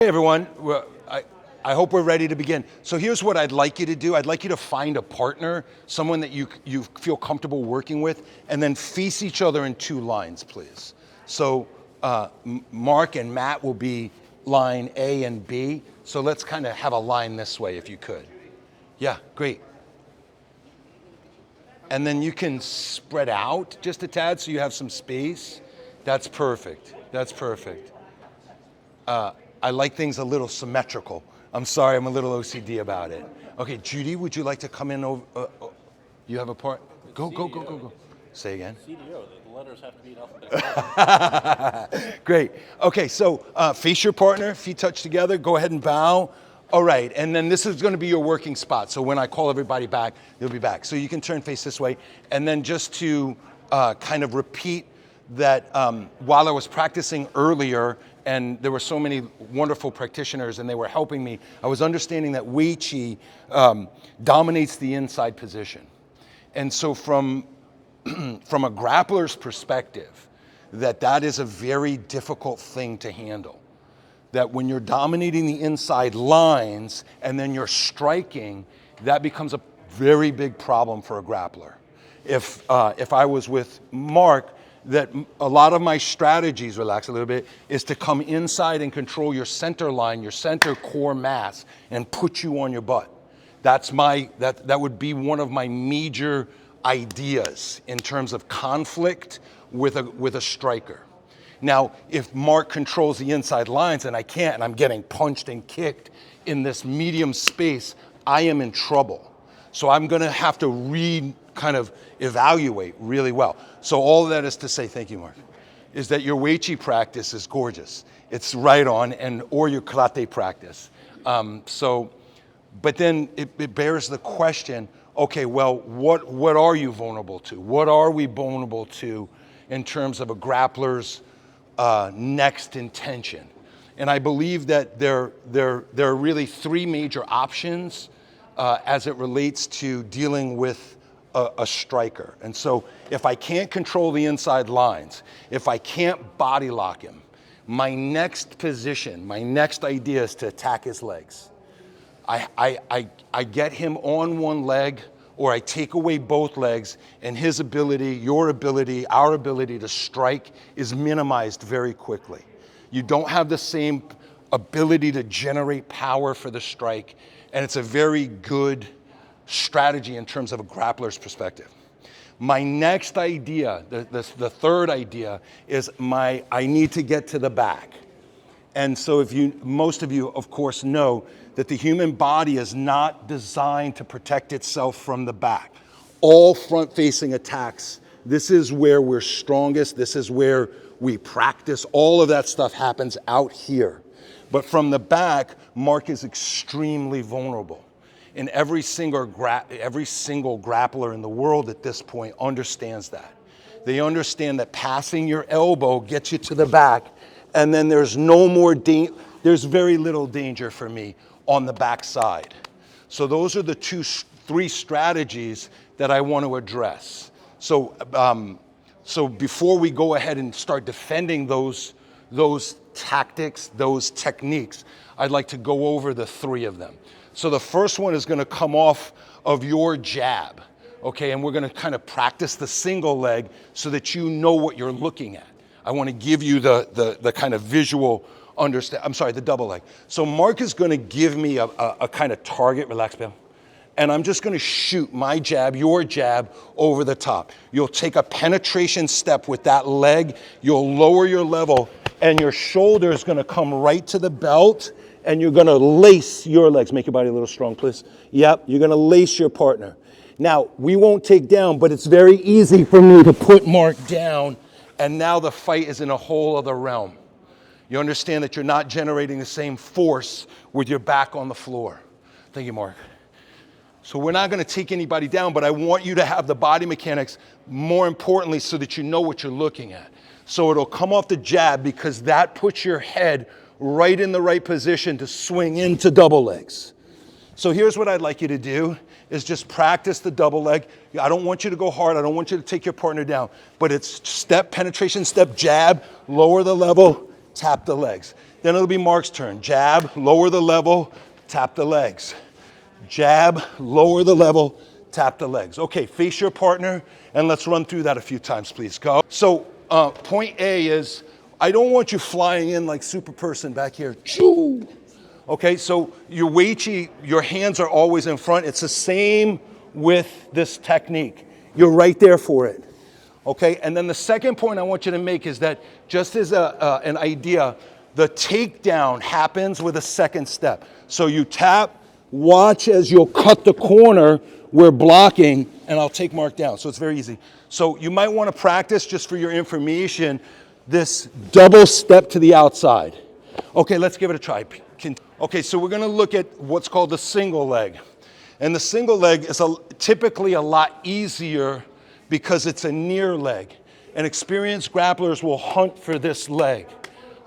Hey everyone, I hope we're ready to begin. So here's what I'd like you to do. I'd like you to find a partner, someone that you feel comfortable working with, and then face each other in two lines, please. So Mark and Matt will be line A and B. So let's kind of have a line this way if you could. Yeah, great. And then you can spread out just a tad so you have some space. That's perfect. That's perfect. I like things a little symmetrical. I'm sorry, I'm a little OCD about it. Okay, Judy, would you like to come in over? You have a part? Go. Say again. CDO, the letters have to be in alphabetical. Great. Okay, so face your partner, feet touch together, go ahead and bow. All right, and then this is going to be your working spot. So when I call everybody back, you'll be back. So you can turn face this way. And then just to kind of repeat that while I was practicing earlier, and there were so many wonderful practitioners and they were helping me, I was understanding that Uechi dominates the inside position. And so from a grappler's perspective, that is a very difficult thing to handle. That when you're dominating the inside lines and then you're striking, that becomes a very big problem for a grappler. If I was with Mark, that a lot of my strategies, relax a little bit, is to come inside and control your center line, your center core mass, and put you on your butt. That would be one of my major ideas in terms of conflict with a striker. Now, if Mark controls the inside lines and I can't, and I'm getting punched and kicked in this medium space, I am in trouble. So I'm gonna have to kind of evaluate really well. So all of that is to say, thank you, Mark, is that your Uechi practice is gorgeous. It's right on, or your karate practice. But then it bears the question, okay, well, what are you vulnerable to? What are we vulnerable to in terms of a grappler's next intention? And I believe that there are really three major options as it relates to dealing with a striker. And so if I can't control the inside lines, if I can't body lock him, my next position, my next idea is to attack his legs. I get him on one leg, or I take away both legs, and his ability, your ability, our ability to strike is minimized very quickly. You don't have the same ability to generate power for the strike, and it's a very good strategy in terms of a grappler's perspective. My next idea, the third idea, is I need to get to the back. And so most of you, of course, know that the human body is not designed to protect itself from the back. All front-facing attacks, this is where we're strongest, this is where we practice, all of that stuff happens out here. But from the back, Mark is extremely vulnerable. And every single grappler in the world at this point understands that. They understand that passing your elbow gets you to the back, and then there's there's very little danger for me on the back side. So those are the three strategies that I want to address. So before we go ahead and start defending those tactics, those techniques, I'd like to go over the three of them. So the first one is going to come off of your jab, okay? And we're going to kind of practice the single leg so that you know what you're looking at. I want to give you the kind of visual the double leg. So Mark is going to give me a kind of target, relax, Bill, and I'm just going to shoot my jab, your jab, over the top. You'll take a penetration step with that leg, you'll lower your level, and your shoulder is going to come right to the belt, and you're going to lace your legs. Make your body a little strong, please. Yep, you're going to lace your partner. Now, we won't take down, but it's very easy for me to put Mark down, and now the fight is in a whole other realm. You understand that you're not generating the same force with your back on the floor. Thank you, Mark. So we're not going to take anybody down, but I want you to have the body mechanics, more importantly, so that you know what you're looking at. So it'll come off the jab because that puts your head right in the right position to swing into double legs. So here's what I'd like you to do, is just practice the double leg. I don't want you to go hard. I don't want you to take your partner down. But it's step, penetration, step, jab, lower the level, tap the legs. Then it'll be Mark's turn. Jab, lower the level, tap the legs. Jab, lower the level, tap the legs. Okay, face your partner, and let's run through that a few times, please. Go. So point A is, I don't want you flying in like super person back here. Choo! Okay, so your Uechi, your hands are always in front. It's the same with this technique. You're right there for it. Okay, and then the second point I want you to make is that, just as an idea, the takedown happens with a second step. So you tap, watch as you'll cut the corner, we're blocking, and I'll take Mark down. So it's very easy. So you might want to practice, just for your information, this double step to the outside. Okay, let's give it a try. Okay, so we're going to look at what's called the single leg. And the single leg is typically a lot easier because it's a near leg. And experienced grapplers will hunt for this leg.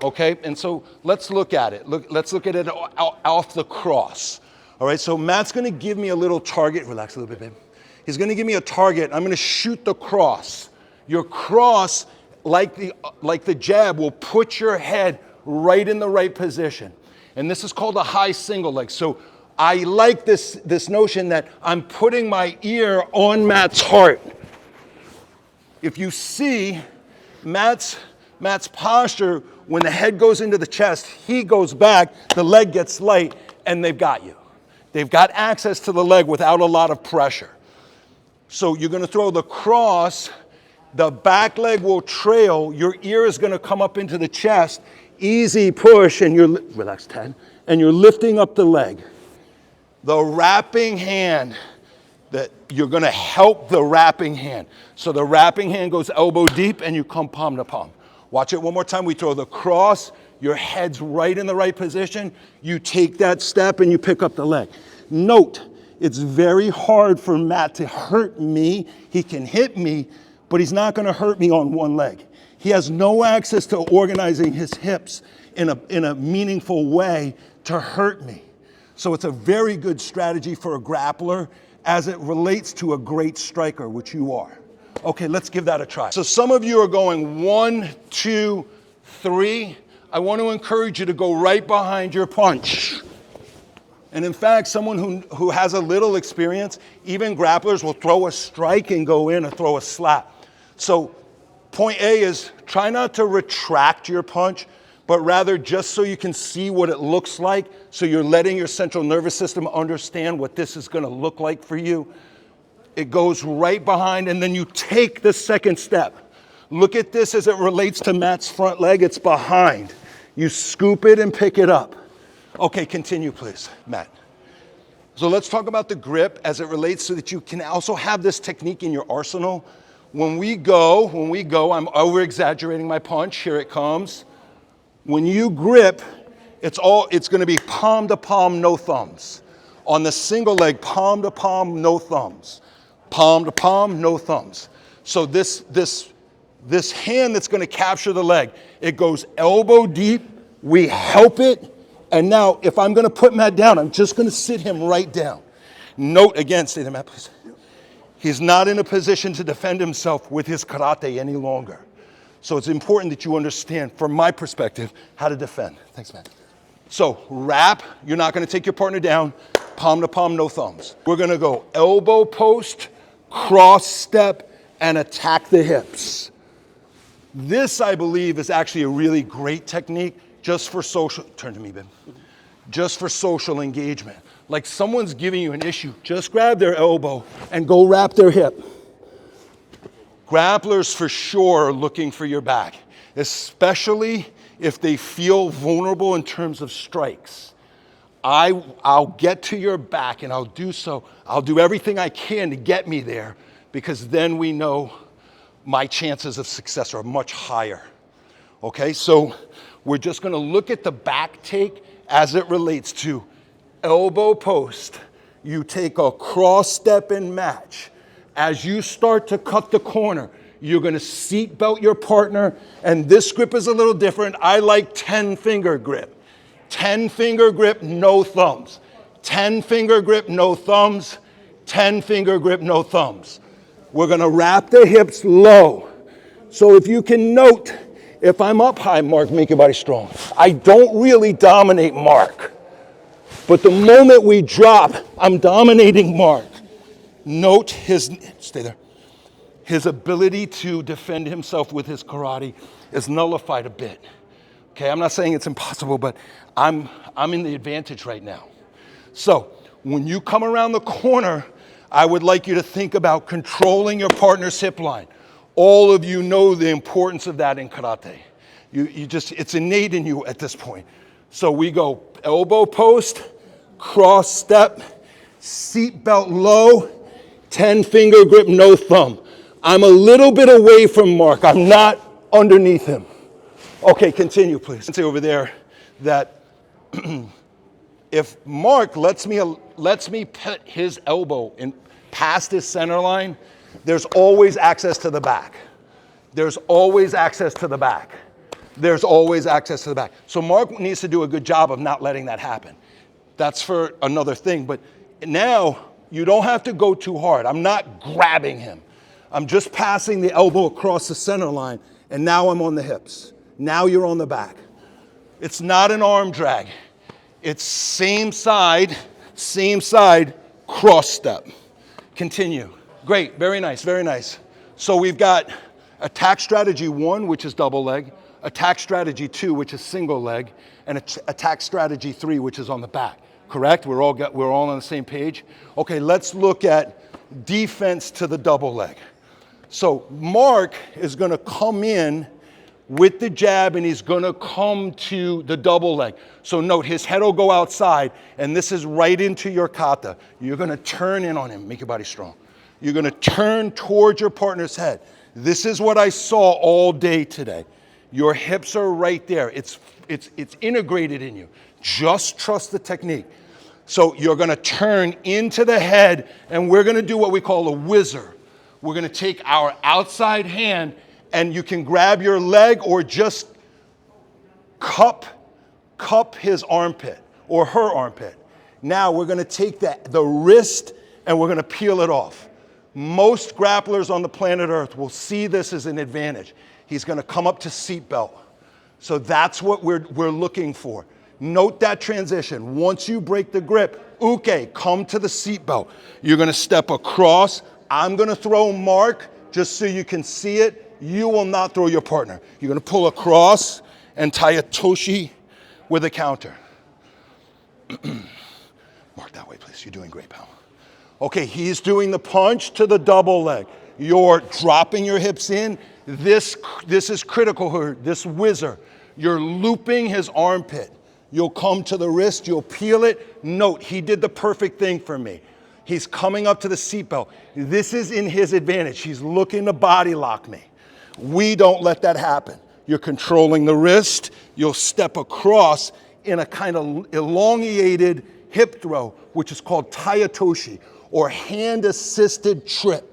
Okay, and so let's look at it. Let's look at it off the cross. All right, so Matt's going to give me a little target. Relax a little bit, babe. He's going to give me a target. I'm going to shoot the cross. Your cross, like the jab, will put your head right in the right position. And this is called a high single leg. So I like this notion that I'm putting my ear on Matt's heart. If you see Matt's posture, when the head goes into the chest, he goes back, the leg gets light, and they've got you. They've got access to the leg without a lot of pressure. So you're going to throw the cross, the back leg will trail, your ear is going to come up into the chest, easy push, and you're, relax Ted, and you're lifting up the leg. The wrapping hand, that you're going to help the wrapping hand. So the wrapping hand goes elbow deep and you come palm to palm. Watch it one more time. We throw the cross, your head's right in the right position. You take that step and you pick up the leg. Note, it's very hard for Matt to hurt me. He can hit me, but he's not going to hurt me on one leg. He has no access to organizing his hips in a meaningful way to hurt me. So it's a very good strategy for a grappler as it relates to a great striker, which you are. Okay, let's give that a try. So some of you are going 1, 2, 3. I want to encourage you to go right behind your punch. And in fact, someone who has a little experience, even grapplers will throw a strike and go in or throw a slap. So point A is try not to retract your punch, but rather just so you can see what it looks like, so you're letting your central nervous system understand what this is going to look like for you. It goes right behind, and then you take the second step. Look at this as it relates to Matt's front leg. It's behind. You scoop it and pick it up. Okay, continue, please, Matt. So let's talk about the grip as it relates so that you can also have this technique in your arsenal. When we go, I'm over-exaggerating my punch. Here it comes. When you grip, it's going to be palm to palm, no thumbs. On the single leg, palm to palm, no thumbs. Palm to palm, no thumbs. So this hand that's going to capture the leg, it goes elbow deep, we help it, and now if I'm going to put Matt down, I'm just going to sit him right down. Note again, stay there, Matt, please. He's not in a position to defend himself with his karate any longer. So it's important that you understand, from my perspective, how to defend. Thanks, Matt. So wrap, you're not going to take your partner down, palm to palm, no thumbs. We're going to go elbow post, cross step, and attack the hips. This, I believe, is actually a really great technique just for social, turn to me, Ben, just for social engagement. Like someone's giving you an issue, just grab their elbow and go wrap their hip. Grapplers for sure are looking for your back, especially if they feel vulnerable in terms of strikes. I'll get to your back and I'll do so. I'll do everything I can to get me there, because then we know my chances of success are much higher. Okay, so we're just going to look at the back take as it relates to elbow post. You take a cross step and match. As you start to cut the corner, you're going to seat belt your partner, and this grip is a little different. I like 10-finger grip. 10-finger grip, no thumbs. 10-finger grip, no thumbs. 10-finger grip, no thumbs. We're going to wrap the hips low. So if you can note, if I'm up high, Mark, make your body strong. I don't really dominate Mark. But the moment we drop, I'm dominating Mark. Note his, stay there. His ability to defend himself with his karate is nullified a bit. Okay, I'm not saying it's impossible, but I'm in the advantage right now. So when you come around the corner, I would like you to think about controlling your partner's hip line. All of you know the importance of that in karate. It's innate in you at this point. So we go elbow post, cross step, seat belt low, 10-finger grip, no thumb. I'm a little bit away from Mark. I'm not underneath him. Okay, continue, please. Say over there that if Mark lets me put his elbow in past his center line, there's always access to the back. There's always access to the back. There's always access to the back. So Mark needs to do a good job of not letting that happen. That's for another thing. But now you don't have to go too hard. I'm not grabbing him. I'm just passing the elbow across the center line, and now I'm on the hips. Now you're on the back. It's not an arm drag. It's same side, cross step. Continue. Great, very nice, very nice. So we've got attack strategy 1, which is double leg, attack strategy 2, which is single leg, and attack strategy 3, which is on the back. Correct? We're all on the same page. Okay, let's look at defense to the double leg. So Mark is going to come in with the jab, and he's going to come to the double leg. So note, his head will go outside, and this is right into your kata. You're going to turn in on him. Make your body strong. You're going to turn towards your partner's head. This is what I saw all day today. Your hips are right there. It's integrated in you. Just trust the technique. So you're going to turn into the head, and we're going to do what we call a whizzer. We're going to take our outside hand, and you can grab your leg or just cup his armpit or her armpit. Now we're going to take the wrist, and we're going to peel it off. Most grapplers on the planet Earth will see this as an advantage. He's going to come up to seatbelt. So that's what we're looking for. Note that transition. Once you break the grip, uke, come to the seatbelt. You're going to step across. I'm going to throw Mark just so you can see it. You will not throw your partner. You're going to pull across and tie a toshi with a counter. Mark that way, please. You're doing great, pal. Okay, he's doing the punch to the double leg. You're dropping your hips in. This is critical here, this whizzer. You're looping his armpit. You'll come to the wrist, you'll peel it. Note, he did the perfect thing for me. He's coming up to the seatbelt. This is in his advantage. He's looking to body lock me. We don't let that happen. You're controlling the wrist. You'll step across in a kind of elongated hip throw, which is called Toyotaro, or hand-assisted trip.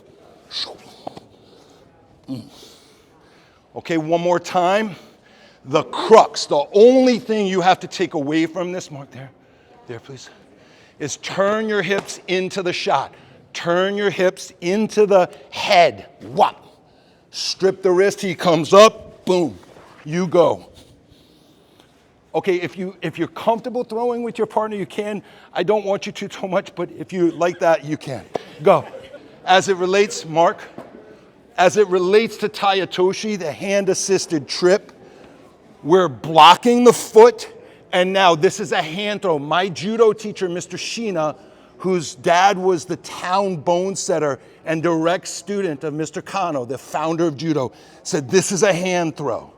Okay, one more time. The crux, the only thing you have to take away from this, Mark, there please, is turn your hips into the shot. Turn your hips into the head. Whop. Strip the wrist, he comes up, boom, you go. Okay, if you're comfortable throwing with your partner, you can. I don't want you to so much, but if you like that, you can. Go. As it relates, Mark, as it relates to Toyotaro, the hand-assisted trip, we're blocking the foot, and now this is a hand throw. My judo teacher, Mr. Shiina, whose dad was the town bone setter and direct student of Mr. Kano, the founder of judo, said this is a hand throw.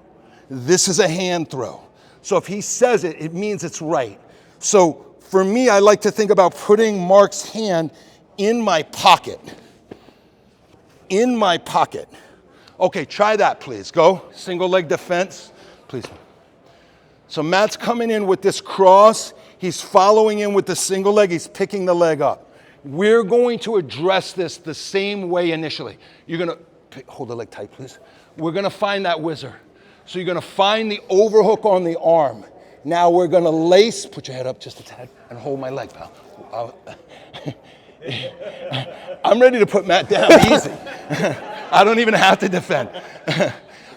This is a hand throw. So if he says it, it means it's right. So for me, I like to think about putting Mark's hand in my pocket. In my pocket. Okay, try that, please. Go. Single leg defense. Please. So Matt's coming in with this cross. He's following in with the single leg. He's picking the leg up. We're going to address this the same way initially. You're going to hold the leg tight, please. We're going to find that whizzer. So you're going to find the overhook on the arm. Now we're going to lace, put your head up just a tad, and hold my leg, pal. I'm ready to put Matt down easy. I don't even have to defend.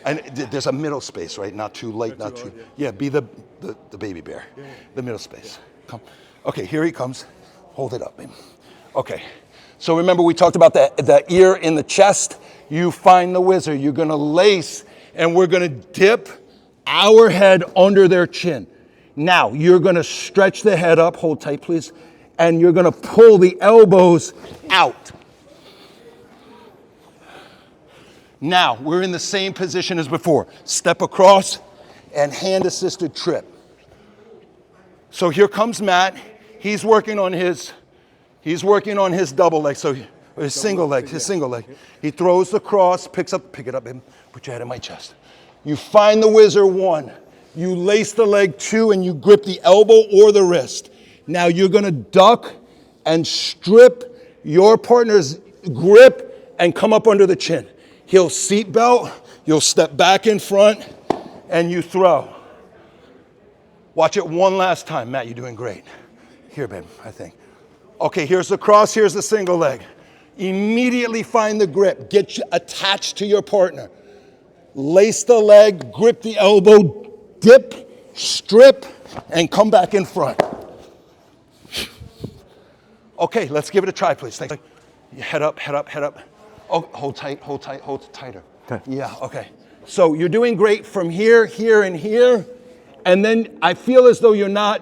And there's a middle space, right? Not too light, not too. Yeah, be the baby bear. Yeah. The middle space. Come. Okay, here he comes. Hold it up, baby. Okay. So remember we talked about the ear in the chest. You find the wizard. You're going to lace, and we're going to dip our head under their chin. Now, you're going to stretch the head up. Hold tight, please. And you're going to pull the elbows out. Now, we're in the same position as before. Step across and hand-assisted trip. So here comes Matt. He's working on his double leg, so his single leg. He throws the cross, pick it up, and put your head in my chest. You find the wizard 1. You lace the leg 2, and you grip the elbow or the wrist. Now you're going to duck and strip your partner's grip and come up under the chin. He'll seat belt, you'll step back in front, and you throw. Watch it one last time. Matt, you're doing great. Here, babe, I think. Okay, here's the cross, here's the single leg. Immediately find the grip. Get attached to your partner. Lace the leg, grip the elbow, dip, strip, and come back in front. Okay, let's give it a try, please. Thanks. Head up, head up, head up. Oh, hold tight, hold tight, hold tighter. Okay. Yeah, okay. So you're doing great from here, here, and here. And then I feel as though you're not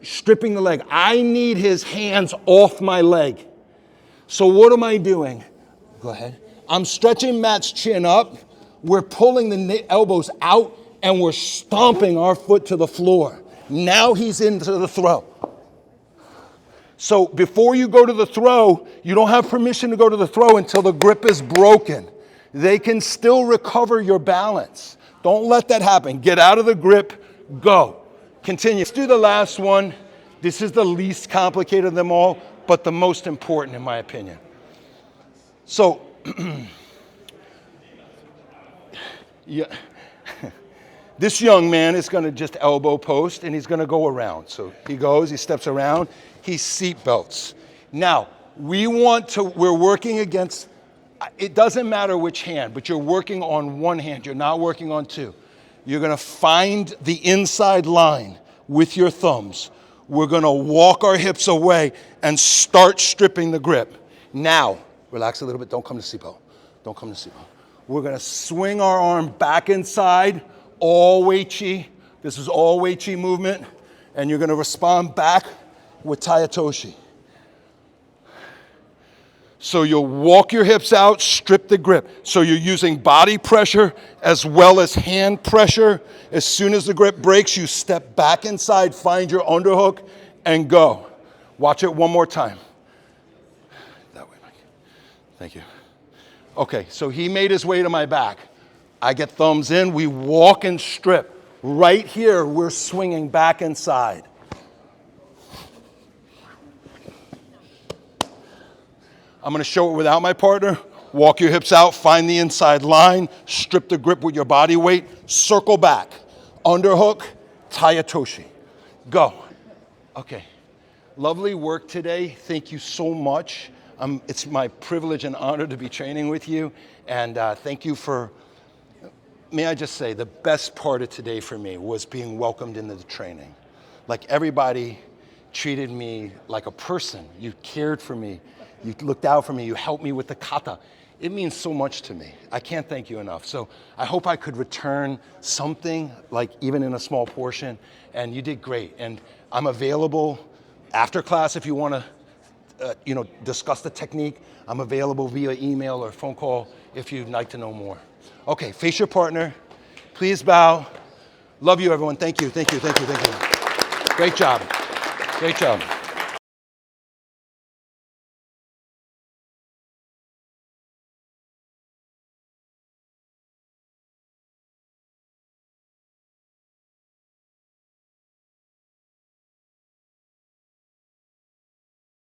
stripping the leg. I need his hands off my leg. So what am I doing? Go ahead. I'm stretching Matt's chin up. We're pulling the elbows out, and we're stomping our foot to the floor. Now he's into the throw. So before you go to the throw, you don't have permission to go to the throw until the grip is broken. They can still recover your balance. Don't let that happen. Get out of the grip, go. Continue. Let's do the last one. This is the least complicated of them all, but the most important in my opinion. So, yeah. This young man is going to just elbow post, and he's going to go around. So he goes, he steps around, he seat belts. Now, we're working against, it doesn't matter which hand, but you're working on one hand. You're not working on two. You're going to find the inside line with your thumbs. We're going to walk our hips away and start stripping the grip. Now, relax a little bit. Don't come to seatbelt. Don't come to seatbelt. We're going to swing our arm back inside, all Uechi. This is all Uechi movement. And you're going to respond back with Toyotaro. So you'll walk your hips out, strip the grip. So you're using body pressure as well as hand pressure. As soon as the grip breaks, you step back inside, find your underhook, and go. Watch it one more time. That way, Mike. Thank you. Okay, so he made his way to my back. I get thumbs in, we walk and strip. Right here, we're swinging back inside. I'm going to show it without my partner. Walk your hips out, find the inside line, strip the grip with your body weight, circle back. Underhook, Toyotaro. Go. Okay. Lovely work today. Thank you so much. It's my privilege and honor to be training with you. And thank you for, may I just say, the best part of today for me was being welcomed into the training. Like everybody treated me like a person. You cared for me. You looked out for me. You helped me with the kata. It means so much to me. I can't thank you enough. So I hope I could return something, like even in a small portion. And you did great. And I'm available after class if you want to, discuss the technique. I'm available via email or phone call if you'd like to know more. Okay, face your partner. Please bow. Love you, everyone. Thank you, thank you, thank you, thank you. Great job. Great job.